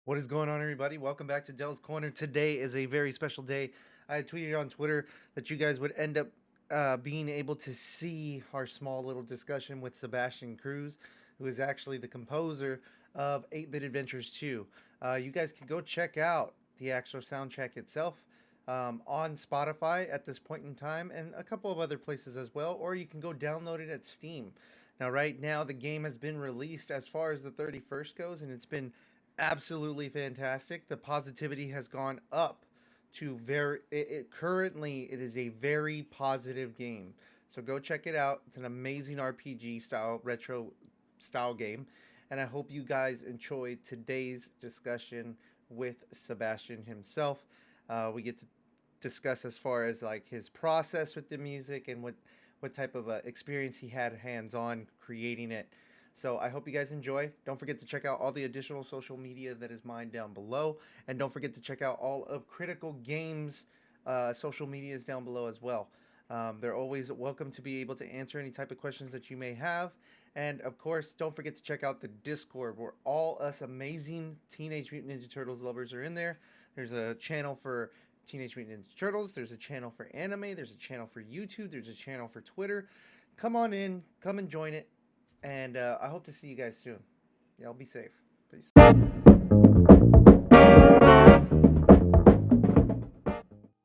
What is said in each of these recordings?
What is going on, everybody? Welcome back to Dell's Corner. Today is a very special day. I tweeted on Twitter that you guys would end up being able to see our small little discussion with Sebastian Cruz, who is actually the composer of 8-Bit Adventures 2. You guys can go check out the actual soundtrack itself on Spotify at this point in time and a couple of other places as well, or you can go download it at Steam. Now, right now, the game has been released as far as the 31st goes, and it's been absolutely fantastic. The positivity has gone up to currently it is a very positive game. So go check it out. It's an amazing RPG style retro style game, and I hope you guys enjoy today's discussion with Sebastian himself. We get to discuss as far as like his process with the music and what type of experience he had hands on creating it. So I hope you guys enjoy. Don't forget to check out all the additional social media that is mine down below, and don't forget to check out all of Critical Games' social medias down below as well. They're always welcome to be able to answer any type of questions that you may have. And of course, don't forget to check out the Discord where all us amazing Teenage Mutant Ninja Turtles lovers are in there. There's a channel for Teenage Mutant Ninja Turtles, there's a channel for anime, there's a channel for YouTube, there's a channel for Twitter. Come on in, come and join it, and I hope to see you guys soon. Y'all be safe. Peace.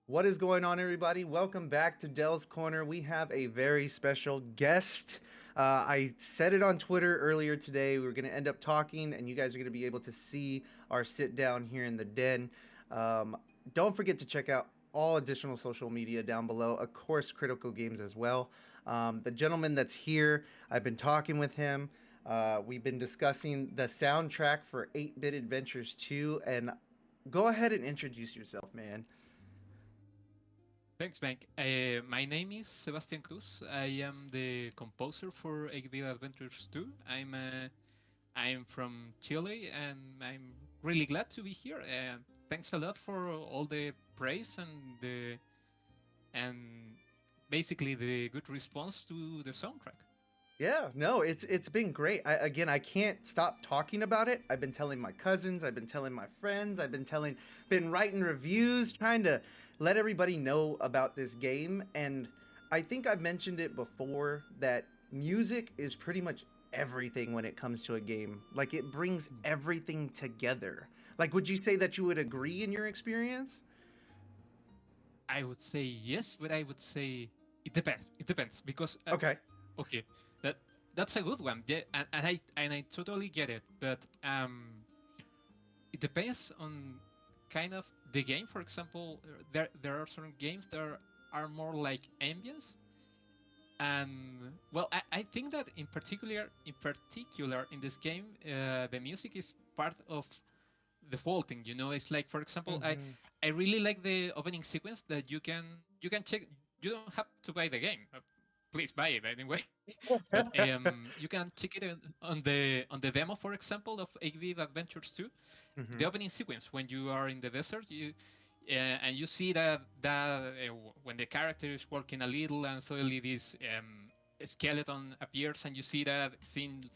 What is going on, everybody? Welcome back to Dell's Corner. We have a very special guest. I said it on Twitter earlier today. We are going to end up talking, and you guys are going to be able to see our sit down here in the den. Don't forget to check out all additional social media down below. Of course, Critical Games as well. The gentleman that's here, I've been talking with him. We've been discussing the soundtrack for 8-Bit Adventures 2. And go ahead and introduce yourself, man. Thanks, Mike. My name is Sebastian Cruz. I am the composer for 8-Bit Adventures 2. I'm from Chile, and I'm really glad to be here. Thanks a lot for all the praise and basically the good response to the soundtrack. Yeah, no, it's been great. I can't stop talking about it. I've been telling my cousins, I've been telling my friends, been writing reviews, trying to let everybody know about this game. And I think I've mentioned it before that music is pretty much everything when it comes to a game. Like it brings everything together. Like, would you say that you would agree in your experience? I would say yes, but I would say it depends. It depends because Okay. okay, that that's a good one. Yeah, and I totally get it, but it depends on kind of the game. For example, there are certain games that are more like ambience, and well, I think that in particular in this game, the music is part of the whole thing. It's like, for example, I Mm-hmm. I really like the opening sequence that you can check. You don't have to buy the game. Please buy it anyway. But you can check it on the demo, for example, of 8-Bit Adventures 2. Mm-hmm. The opening sequence when you are in the desert, and you see that when the character is walking a little and suddenly this skeleton appears and you see that scene.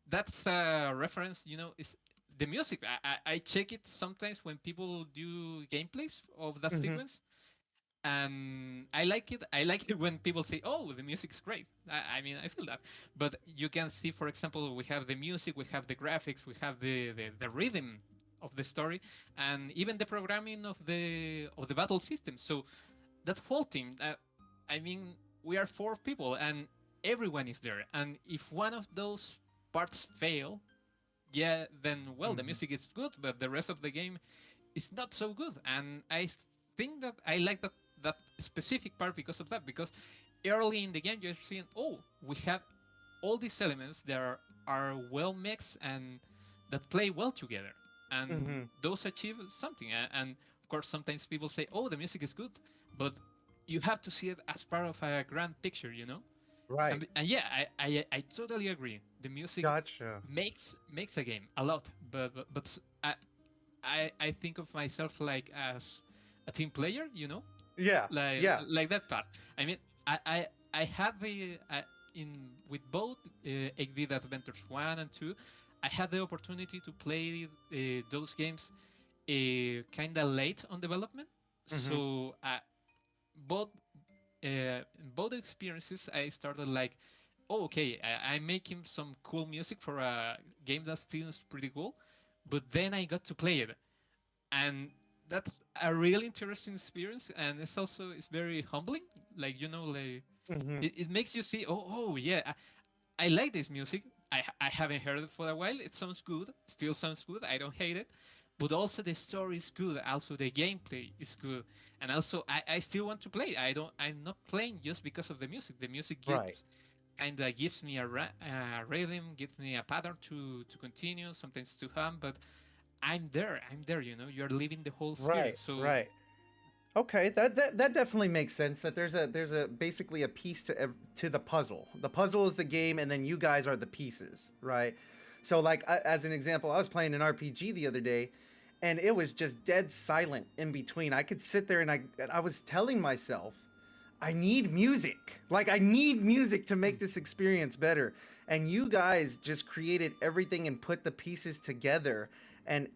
That's a reference. Is the music. I check it sometimes when people do gameplays of that Mm-hmm. sequence, and I like it. I like it when people say, "Oh, the music's great." I mean, I feel that. But you can see, for example, we have the music, we have the graphics, we have the rhythm of the story, and even the programming of the battle system. So that whole team. I mean, we are four people, and everyone is there. And if one of those parts fail, yeah, then well, the Mm-hmm. music is good, but the rest of the game is not so good. And I think that I like that specific part because of that. Because early in the game, you're seeing, oh, we have all these elements that are well mixed and that play well together, and Mm-hmm. those achieve something. And of course, sometimes people say, oh, the music is good, but you have to see it as part of a grand picture. Right. And yeah, I totally agree. The music Gotcha. makes a game a lot, but I think of myself like as a team player, Yeah. like Yeah. like that part. I mean, I have in with both 8-Bit Adventures 1 and 2. I had the opportunity to play those games kind of late on development. Mm-hmm. So both both experiences, I started like, oh, okay, I'm making some cool music for a game that seems pretty cool, but then I got to play it, and that's a really interesting experience, and it's very humbling. Like like Mm-hmm. it makes you see, oh yeah, I like this music. I haven't heard it for a while. It sounds good. Still sounds good. I don't hate it. But also the story is good. Also the gameplay is good. And also I still want to play. I'm not playing just because of the music. The music Right. gives me a rhythm, gives me a pattern to continue, sometimes to hum, but I'm there. I'm there, You're living the whole Right. experience. So Right. Okay, that definitely makes sense. That there's a basically a piece to the puzzle. The puzzle is the game, and then you guys are the pieces, right? So, like as an example, I was playing an RPG the other day, and it was just dead silent in between. I could sit there and I was telling myself, I need music. Like I need music to make this experience better. And you guys just created everything and put the pieces together, and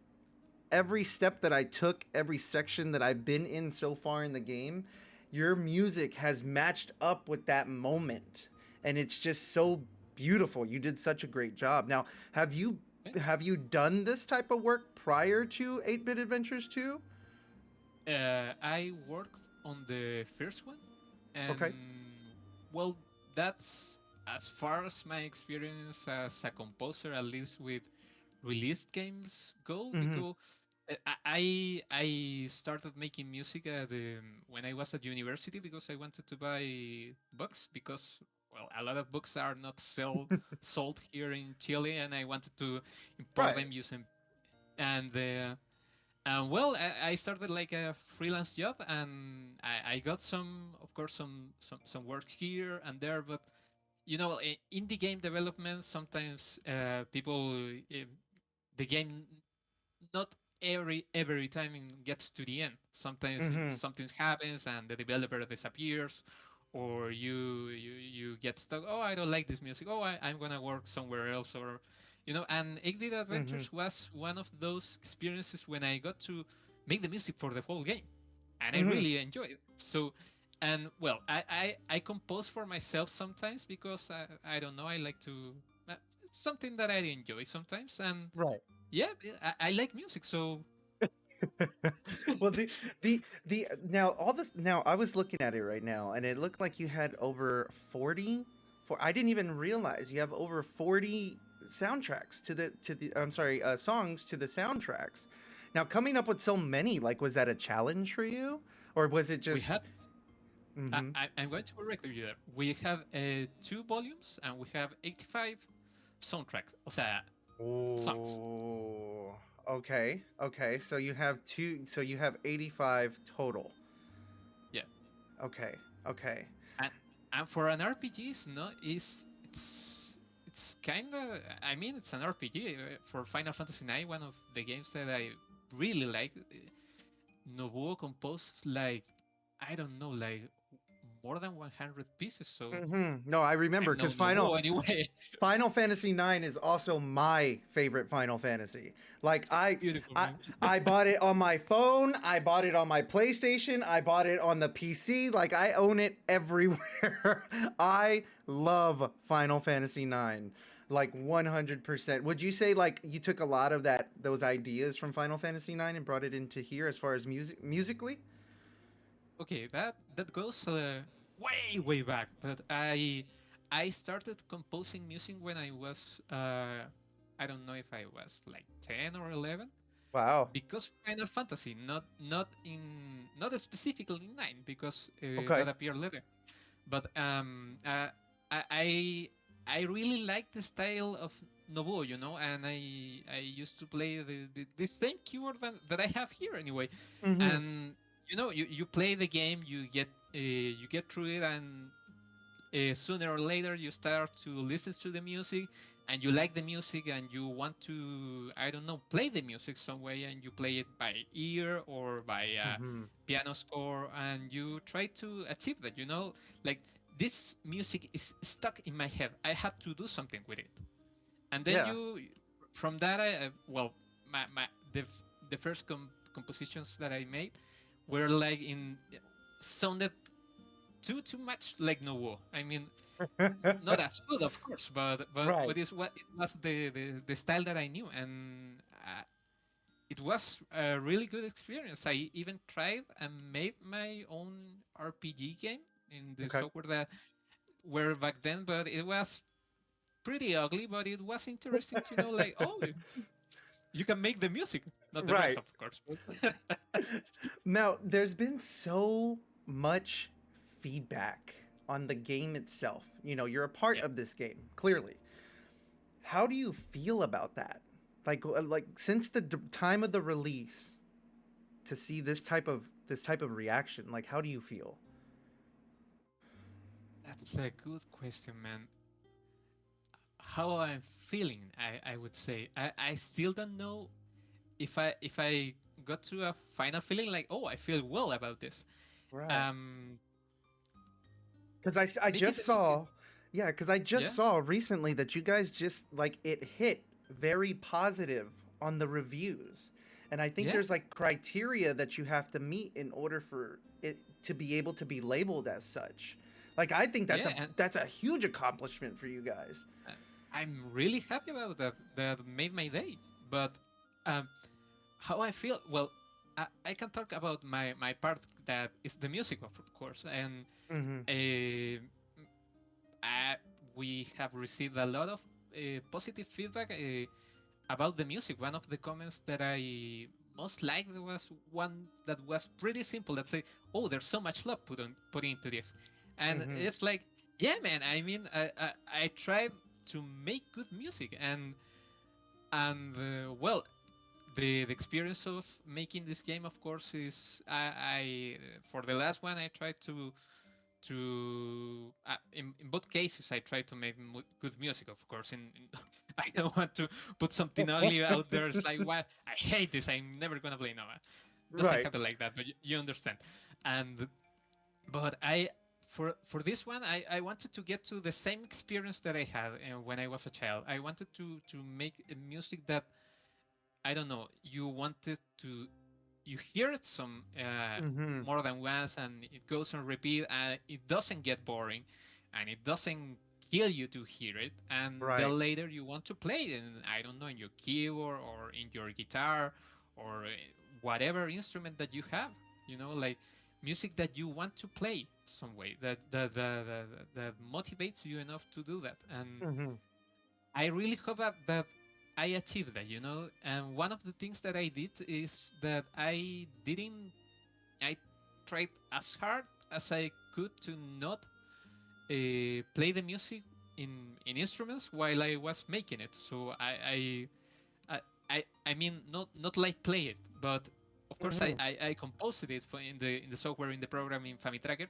every step that I took, every section that I've been in so far in the game, your music has matched up with that moment. And it's just so beautiful. You did such a great job. Now, have you done this type of work prior to 8-Bit Adventures 2? I worked on the first one, Okay. and well, that's as far as my experience as a composer, at least with released games go. Mhm. Because I started making music when I was at university because I wanted to buy books because well, a lot of books are not sold here in Chile, and I wanted to import Right. them using and. Well, I started like a freelance job, and I got of course, some work here and there. But indie game development sometimes people the game not every time it gets to the end. Sometimes Mhm. something happens and the developer disappears, or you get stuck. Oh, I don't like this music. Oh, I'm gonna work somewhere else, or And 8-Bit Mhm. Adventures was one of those experiences when I got to make the music for the whole game, and I Mhm. really enjoyed it. So. And well, I compose for myself sometimes because I don't know, I like to something that I enjoy sometimes, and Right. yeah, I like music, so Well, the now all this now I was looking at it right now, and it looked like you had over 40. For I didn't even realize you have over 40 soundtracks to the I'm sorry, songs to the soundtracks. Now, coming up with so many, like, was that a challenge for you, or was it we just? have. Mm-hmm. I'm going to correct you there. We have 2 volumes and we have 85 soundtracks, o sea, songs. Oh, okay, okay. So you have two. So you have 85 total. Yeah, Okay, okay. and for an RPG, it's kind of. I mean, it's an RPG for Final Fantasy IX, one of the games that I really like. Nobuo composed like I don't know, like more than 100 pieces. So No, I remember I'm no because Nobuo anyway. Final Fantasy 9 is also my favorite Final Fantasy. Like Beautiful, I man. I bought it on my phone, I bought it on my PlayStation, I bought it on the PC. Like I own it everywhere. I love Final Fantasy 9. Like 100%. Would you say like you took a lot of those ideas from Final Fantasy 9 and brought it into here as far as musically? Okay, that goes way back. But I started composing music when I was I don't know if I was like 10 or 11 Wow. because Final Fantasy, not specifically in 9 because that Okay. appeared later. But I I I really like the style of Nobuo, and I used to play the same keyboard that I have here anyway, Mhm. and you play the game, you get through it, and sooner or later you start to listen to the music, and you like the music, and you want to, I don't know, play the music some way, and you play it by ear or by Mhm. piano score, and you try to achieve that, like this music is stuck in my head, I had to do something with it. And then Yeah. from that, well, my the first compositions that I made were like in sounded too much like Novo. I mean, not as good, of course, Right. but it's what it was the style that I knew, and it was a really good experience. I even tried and made my own RPG game in the Okay. software that were back then, but it was pretty ugly. But it was interesting to know, like, oh, you can make the music, not the rest, Right. of course. Now, there's been so much feedback on the game itself. You know, you're a part Yeah, of this game, clearly. How do you feel about that? Like since the time of the release to see this type of reaction, like how do you feel? that's a good question, man. How I'm feeling, I would say. I still don't know if I got to a final feeling like, oh, I feel well about this. Right. Um, Because I Making just the music, saw, yeah, because I just yeah, saw recently that you guys just like it hit very positive on the reviews. And I think yeah, there's like criteria that you have to meet in order for it to be able to be labeled as such. Like I think that's yeah, a and that's a huge accomplishment for you guys. uh, I'm really happy about that. That made my day. But um, how I feel, well, I can talk about my part that is the music, of course, and Mm-hmm. uh, I, we have received a lot of positive feedback about the music. One of the comments that I most liked was one that was pretty simple. Let's say, "Oh, there's so much love put into this," and Mm-hmm. it's like, "Yeah, man. I mean, I tried to make good music, and well, the experience of making this game, of course, is I for the last one I tried to in both cases I try to make good music, of course. I don't want to put something ugly out there. It's like, what, I hate this, I'm never gonna play. No, it doesn't Right. happen like that, but you understand. And but I for this one I wanted to get to the same experience that I had when I was a child. I wanted to make a music that, I don't know, you wanted to, you hear it some Mm-hmm. more than once, and it goes on repeat, and it doesn't get boring, and it doesn't kill you to hear it, and Right. then later you want to play it, and I don't know, in your keyboard or in your guitar or whatever instrument that you have, like music that you want to play some way that motivates you enough to do that. And Mm-hmm. I really hope that I achieved that, you know. And one of the things that I did is that I didn't. I tried as hard as I could to not play the music in instruments while I was making it. So I mean, not like play it, but of course Mm-hmm. I composed it for in the software, in the program, in FamiTracker,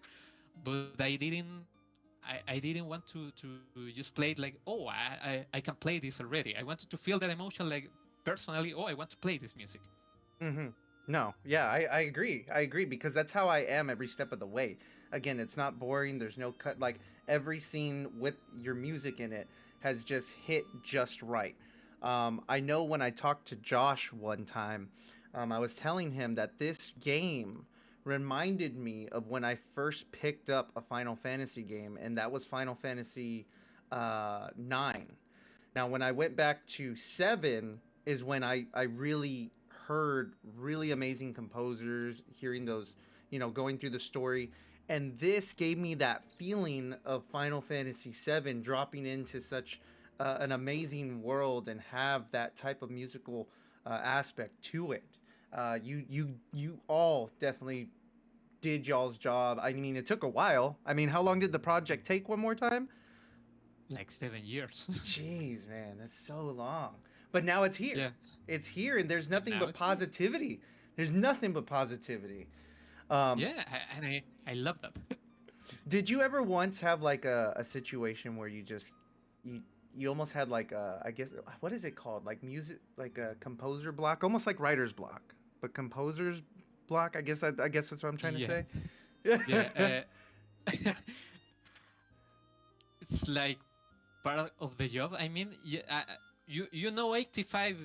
but I didn't want to just play it like, oh, I can play this already. I wanted to feel that emotion, like, personally, oh, I want to play this music. Mm-hmm. No, yeah, I agree. I agree because that's how I am every step of the way. Again, it's not boring. There's no cut. Like every scene with your music in it has just hit just right. I know when I talked to Josh one time, I was telling him that this game reminded me of when I first picked up a Final Fantasy game, and that was Final Fantasy 9. Now, when I went back to 7 is when I really heard really amazing composers, hearing those, going through the story. And this gave me that feeling of Final Fantasy 7 dropping into such an amazing world and have that type of musical aspect to it. You all definitely did y'all's job. I mean, it took a while. I mean, how long did the project take one more time? Like 7 years. Jeez, man, that's so long. But now it's here. Yeah, It's here, and there's and nothing now but it's here. positivity. There's nothing but positivity. Um, Yeah, and I love that. did you ever once have like a situation where you almost had like a, I guess, what is it called, like music, like a composer block, almost like writer's block, but composer's block, I guess that's what I'm trying to Yeah, say. yeah. It's like part of the job. I mean, yeah, you know 85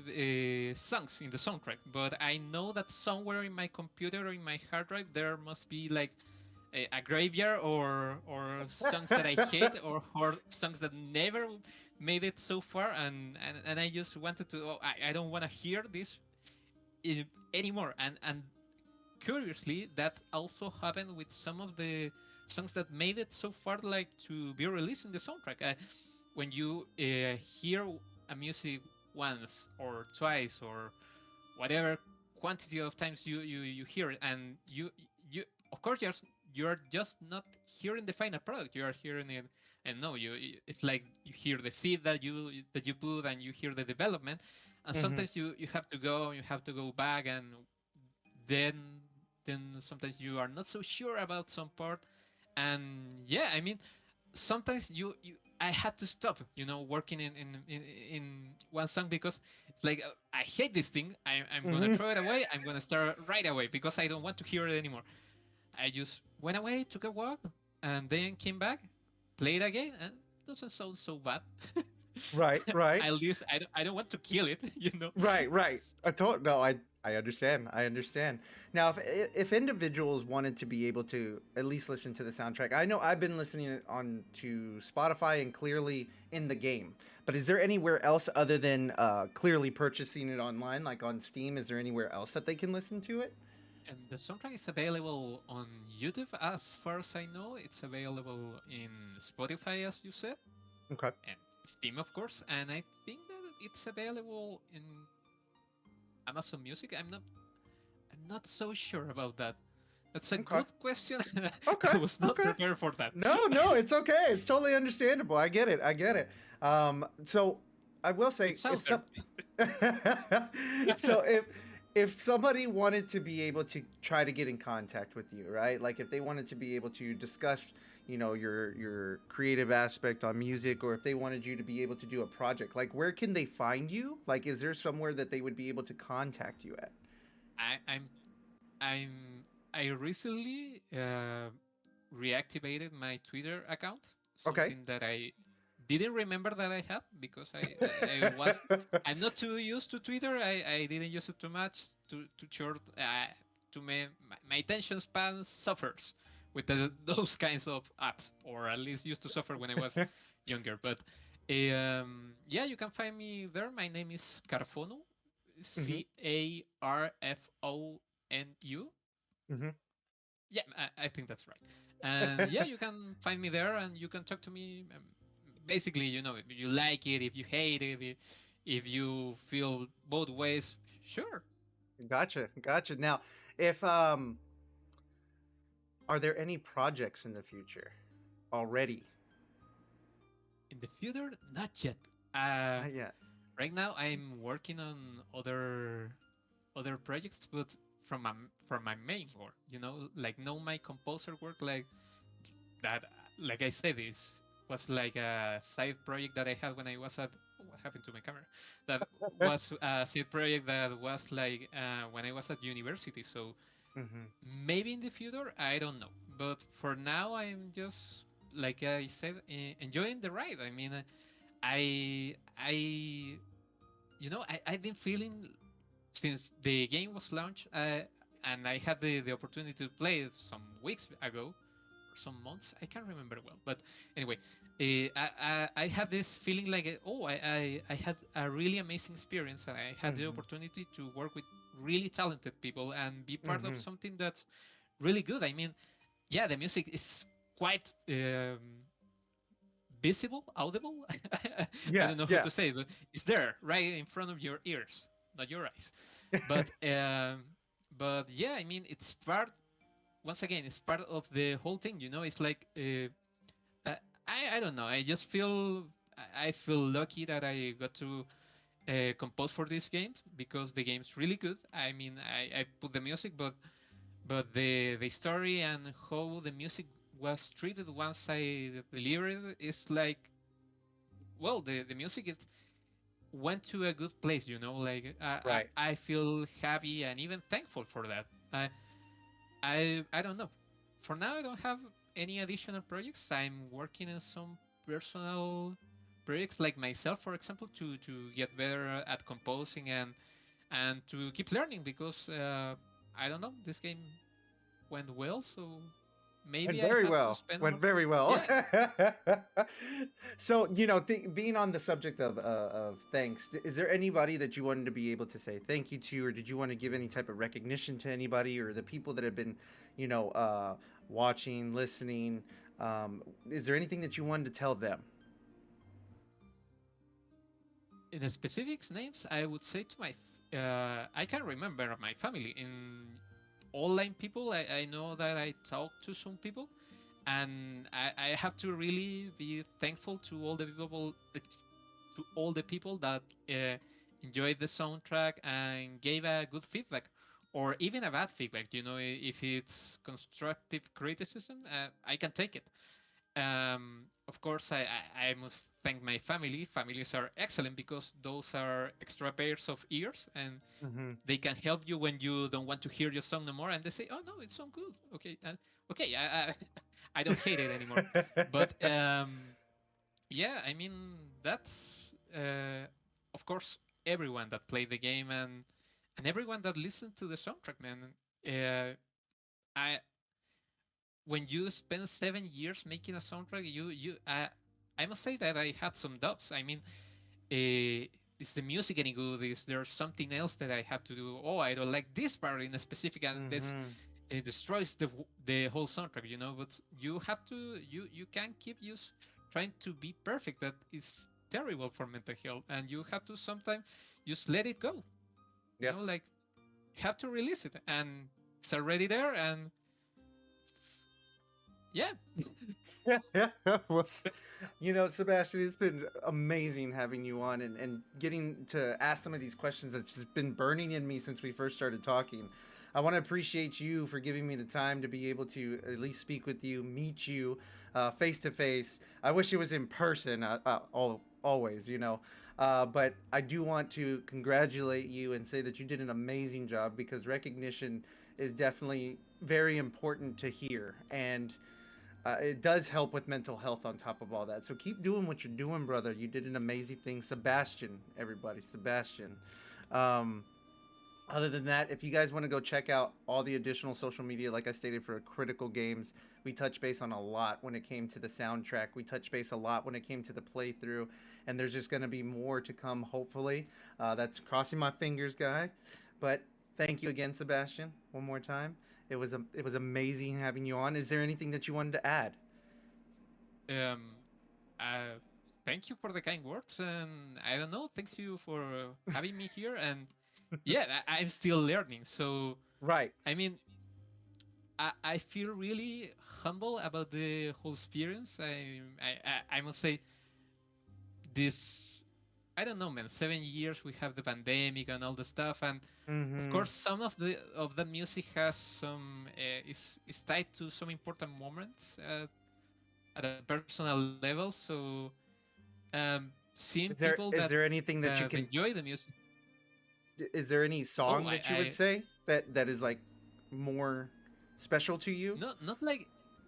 songs in the soundtrack, but I know that somewhere in my computer or in my hard drive there must be like a graveyard or songs that I hate or songs that never made it so far, and I just wanted to. Oh, I don't want to hear this i- anymore. And curiously, that also happened with some of the songs that made it so far, like to be released in the soundtrack. When you hear a music once or twice or whatever quantity of times you hear it, and you of course you're just not hearing the final product. You are hearing it, and no, it's like you hear the seed that you put, and you hear the development, and Hmm. sometimes you have to go back, and then sometimes you are not so sure about some part, and yeah, I mean sometimes you I had to stop, working in one song because it's like I hate this thing. I'm gonna Hmm. throw it away. I'm gonna start right away because I don't want to hear it anymore. I just went away, took a walk, and then came back, played again, and it doesn't sound so bad. Right, right. At least I don't want to kill it, you know. Right, right. No, I understand. I understand. Now, if individuals wanted to be able to at least listen to the soundtrack, I know I've been listening it on to Spotify and clearly in the game. But is there anywhere else other than clearly purchasing it online, like on Steam? Is there anywhere else that they can listen to it? And the soundtrack is available on YouTube, as far as I know. It's available in Spotify, as you said, Okay. and Steam, of course. And I think that it's available in Amazon Music. I'm not so sure about that. That's a Okay. good question. Okay. I was not Okay. prepared for that. No, no, it's okay. It's totally understandable. I get it. I get it. So I will say It's if out there. some so if somebody wanted to be able to try to get in contact with you, right? Like if they wanted to be able to discuss, your creative aspect on music, or if they wanted you to be able to do a project, like where can they find you? Like is there somewhere that they would be able to contact you at? I, I'm I'm I recently reactivated my Twitter account, Okay. something that I didn't remember that I had because I was I'm not too used to Twitter. I didn't use it too much, too short. To me, my attention span suffers with those kinds of apps, or at least used to suffer when I was younger. But yeah, you can find me there. My name is Carfono, Hmm. Carfonu. Hmm. Yeah, I think that's right. And yeah, you can find me there, and you can talk to me. Basically, if you like it, if you hate it, if you feel both ways, sure. Gotcha, gotcha. Now, if are there any projects in the future already? In the future, not yet. Uh, Not yet. right now, I'm working on other projects, but from my main work. Like no my composer work, like that. Like I said, this was like a side project that I had when I was at. What happened to my camera? That was a side project that was like when I was at university. So Hmm. maybe in the future, I don't know. But for now, I'm just like I said, enjoying the ride. I mean, I I've been feeling since the game was launched, and I had the opportunity to play it some weeks ago or some months. I can't remember well, but anyway, I had this feeling like, I had a really amazing experience, and I had the Hmm. opportunity to work with really talented people and be part of Hmm. something that's really good. I mean, yeah, the music is quite visible, audible. I Yeah, don't know how yeah. to say it, but it's there, right in front of your ears, not your eyes. But yeah, I mean, it's part. Once again, it's part of the whole thing. It's like I don't know. I just I feel lucky that I got to compose for this game because the game's really good. I mean, I put the music, but the story and how the music was treated once I delivered it is like, well, the music is went to a good place. Like Right. I feel happy and even thankful for that. I don't know. For now, I don't have any additional projects. I'm working on some personal projects like myself, for example, to get better at composing and to keep learning because I don't know, this game went well, so Went maybe I very have to well. spend Went more. very well. Yeah, So, being on the subject of thanks, is there anybody that you wanted to be able to say thank you to, or did you want to give any type of recognition to anybody, or the people that have been, you know, uh, watching, listening? Is there anything that you wanted to tell them? in the specifics names, I would say to my I can remember my family in online people. I know that I talk to some people, and I have to really be thankful to all the people that enjoyed the soundtrack and gave a good feedback or even a bad feedback. If it's constructive criticism, I can take it. Of course, I must thank my family. Families are excellent because those are extra pairs of ears, and Mm-hmm. they can help you when you don't want to hear your song no more. And they say, "Oh no, it's so good. Okay, okay, I don't hate it anymore." But yeah, I mean that's of course everyone that played the game and everyone that listened to the soundtrack, man. Uh, I When you spend 7 years making a soundtrack, I must say that I had some doubts. I mean, is the music any good? Is there something else that I have to do? Oh, I don't like this part in a specific, and this Mm-hmm. it destroys the whole soundtrack, you know. But you have to you can't keep trying to be perfect. That is terrible for mental health, and you have to sometimes just let it go. You Yep. know, like you have to release it, and it's already there, and yeah. Well, Sebastian, it's been amazing having you on and getting to ask some of these questions that's just been burning in me since we first started talking. I want to appreciate you for giving me the time to be able to at least speak with you, meet you face to face. I wish it was in person, always, but I do want to congratulate you and say that you did an amazing job because recognition is definitely very important to hear. And it does help with mental health on top of all that. So keep doing what you're doing, brother. You did an amazing thing. Sebastian, everybody, Sebastian. Um, Other than that, if you guys want to go check out all the additional social media, like I stated for Critical Games, we touch base on a lot when it came to the soundtrack. We touch base a lot when it came to the playthrough, and there's just going to be more to come, hopefully. That's crossing my fingers, guy. But thank you again, Sebastian, one more time. It was amazing having you on. Is there anything that you wanted to add? Um, uh, Thank you for the kind words, and I don't know, thanks you for having me here. And yeah, I'm still learning. So Right. I mean, I feel really humble about the whole experience. I must say this. I don't know, man. 7 years we have the pandemic and all the stuff, and of Mm-hmm. course some of the music has some is tied to some important moments at a personal level. So seeing Is people there that is there anything that you can enjoy the music. is there any Oh, song that you would say that is like more special to you?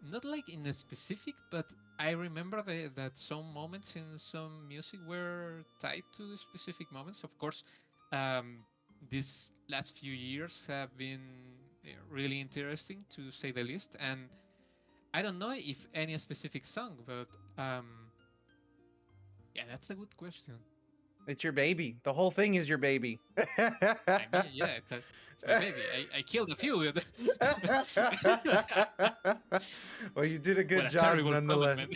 not like in a specific, but I remember that some moments in some music were tied to specific moments. Of course, um, these last few years have been really interesting to say the least. And I don't know if any specific song, but yeah, that's a good question. It's your baby. The whole thing is your baby. I mean, yeah, it's my baby. I killed a few. Well, you did a What good a job terrible comment, nonetheless. man.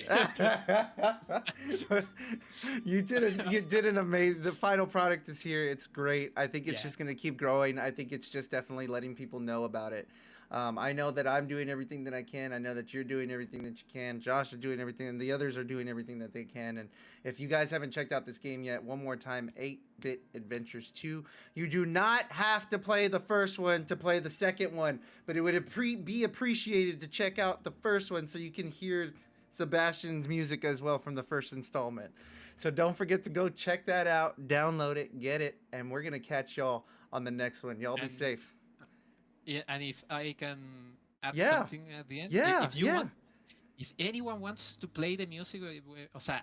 You did an amazing. The final product is here. It's great. I think it's Yeah. just going to keep growing. I think it's just definitely letting people know about it. I know that I'm doing everything that I can. I know that you're doing everything that you can. Josh is doing everything, and the others are doing everything that they can. And if you guys haven't checked out this game yet, one more time, 8-Bit Adventures 2. You do not have to play the first one to play the second one, but it would be appreciated to check out the first one so you can hear Sebastian's music as well from the first installment. So don't forget to go check that out, download it, get it, and we're going to catch y'all on the next one. Y'all be And safe. yeah, and if I can add Yeah. something at the end, Yeah. if you Yeah. want, if anyone wants to play the music, o sea,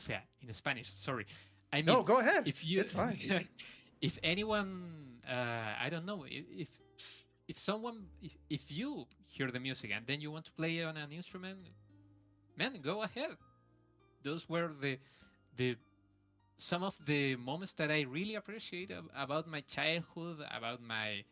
sea, in Spanish. Sorry. I mean, No, go ahead. if you, It's fine. if anyone, I don't know, if someone, if you hear the music and then you want to play it on an instrument, man, go ahead. Those were the some of the moments that I really appreciate about my childhood, about my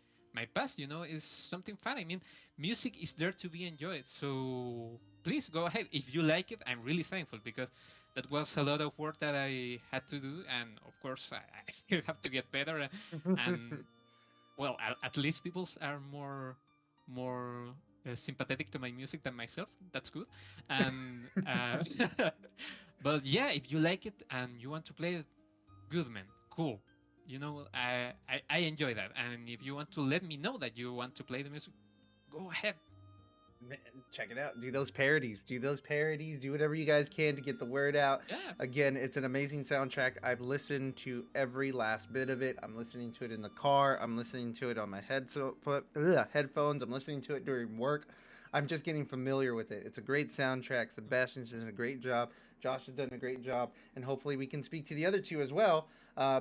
past. Is something fun. I mean, music is there to be enjoyed. So please go ahead. If you like it, I'm really thankful because that was a lot of work that I had to do, and of course, I still have to get better. And well, at least people are more sympathetic to my music than myself. That's good. And but yeah, if you like it and you want to play it, good man, cool. I enjoy that. And if you want to let me know that you want to play the music, go ahead. Man, check it out. Do those parodies. Do those parodies. Do whatever you guys can to get the word out. Yeah. Again, it's an amazing soundtrack. I've listened to every last bit of it. I'm listening to it in the car. I'm listening to it on my headphones. I'm listening to it during work. I'm just getting familiar with it. It's a great soundtrack. Sebastian's done a great job. Josh has done a great job, and hopefully we can speak to the other two as well.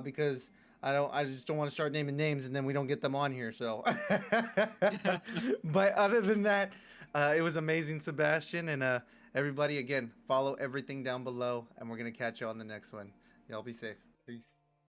Because I just don't want to start naming names and then we don't get them on here. So, but other than that, it was amazing, Sebastian, and everybody again follow everything down below, and we're gonna catch you on the next one. Y'all be safe. Peace.